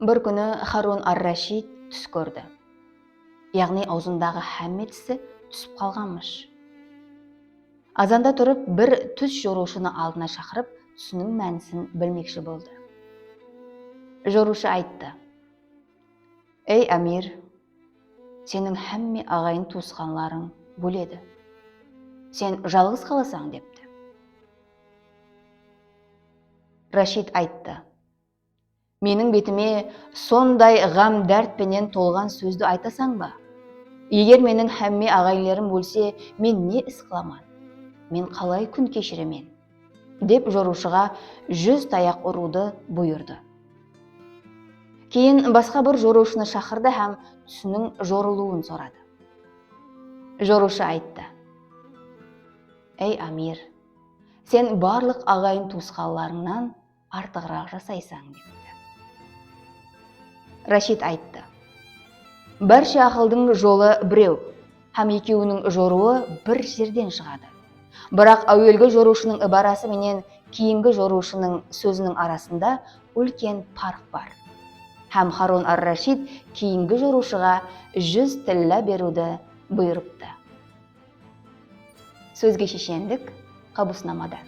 Bir күні Харун ар-Рашид түс көрді. Яғни аузындағы һәмме тісі түсіп қалғанмыш. Азанда тұрып, бір түс жорушыны алдына шақырып, түсінің мәнісін білмекші болды. Жорушы айтты: «Ей әмир, сенің һәмме ағайын туысқанларың бөледі. Сен жалғыз қаласаң» депті. Рашид айтты: «Менің бетіме сондай ғам дәртпенен толған сөзді айтасаң ба? Егер менің һәмме ағайынларым өлсе, мен не іс қыламан? Мен қалай күн кешіремен?» деп жорушыға 100 таяқ ұруды бұйырды. Кейін басқа бір жорушыны шақырды һәм түсінің жорылуын сұрады. Жорушы айтты: «Ей әмир, сен барлық ағайын туысқанларыңнан артығырақ жасайсың» депті. Рашид айтты: «Барша ақылдың жолы біреу, һәм екеуінің жоруы бір жерден шығады. Бірақ әуелгі жорушының ибарасы менен кейінгі жорушының сөзінің арасында үлкен парқ бар. Һәм Харун ар-Рашид кейінгі жорушыға 100 тіллә беруді бұйырыпты». Сөзге шешендік Қабуснамада.